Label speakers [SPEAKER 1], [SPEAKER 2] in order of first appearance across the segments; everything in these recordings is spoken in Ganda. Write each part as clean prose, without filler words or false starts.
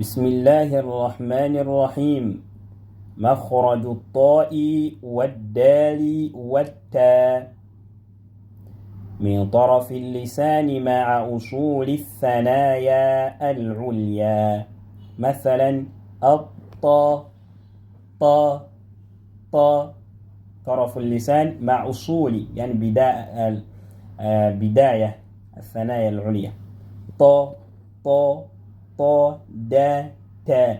[SPEAKER 1] بسم الله الرحمن الرحيم. مخرج الطاء والدال والتاء من طرف اللسان مع أصول الثنايا العليا. مثلا الطا طا طا، طرف اللسان مع أصول يعني بداية الثنايا العليا. طا طا طا دا تا.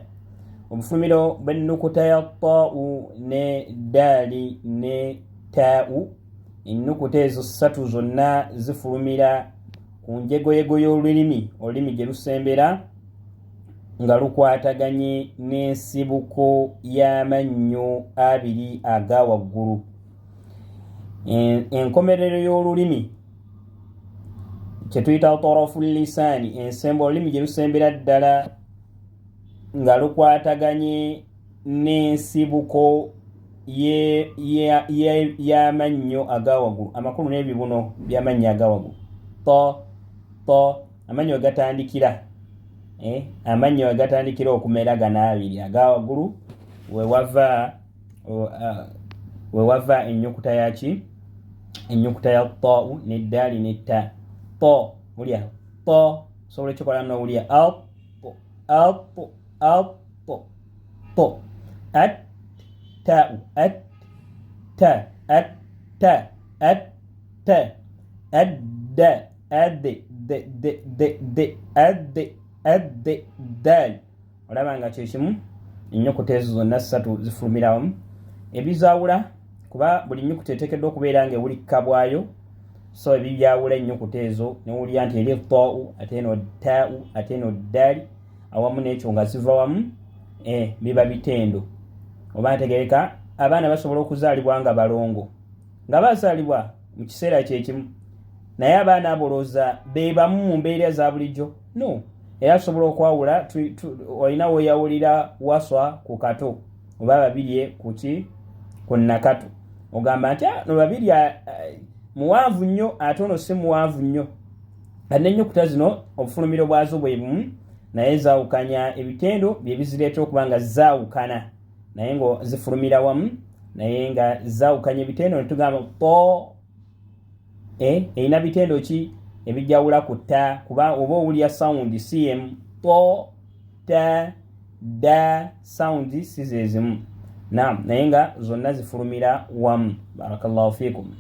[SPEAKER 1] Obufumiro bw'ennukuta ya ttaa'u ne daali ne taa'u, ennukuta ezo ssatu zonna zifulumira ku njegoyego y'olulimi, olulimi gye lusembera nga lukwataganye n'ensibuko y'amannyo abiri aga waggulu. Enkomerero y'olulimi kye tuyita tarafu lisaani, ensembo olulimi gye lusembera ddala nga lukwataganye n'ensibuko y'amannyo aga waggulu, amakulu n'ebibuno by'amannyo aga waggulu. Amannyo wegatandikira, amannyo wegatandikira okumera gano abiri aga waggulu, wewava ennyukuta yaki, ennyukuta ya ttaa'u n'eddaali n'etta. Wulya osobola ekikola n'owulya taa'u daal. Olaba nga kyekimu, ennyukuta ezo zonna ssatu zifulumira wamu. Ebizaawula, kuba buli nnyukuta eteekeddwa okubeera ng'ewulikika bwayo, so ebibyawula ennyukuta ezo newulira nti eri ttaa'u ate eno taa'u ate eno ddaali, awamu n'ekyo nga ziva wamu, biba bitendo. Oba ntegereka, abaana basobola okuzaalibwa nga balongo, nga bazaalibwa mu kiseera kyekimu, naye abaana abolooza be bamu mu mbeera za bulijjo? No. Era tusobola okwawula, olina weeyawulira waswa ku kato, oba babirye ku nnakato, ogamba nti no babiri muwanvu nnyo ate ono si muwanvu nnyo. Kati n'ennyukuta zino obufulumiro bwazo bwe bumu, naye zaawukanya ebitendo bye bizireeta okuba nga zaawukana, naye nga zifulumira wamu, naye nga zaawukanya ebitendo ne tugamba po. Erina bitendo ki ebijjawula ku tta, kuba oba owulya sound si yemu. Po, ta, da, sound si ze zimu. Naam, naye nga zonna zifulumira wamu. Barakallahu fiikum.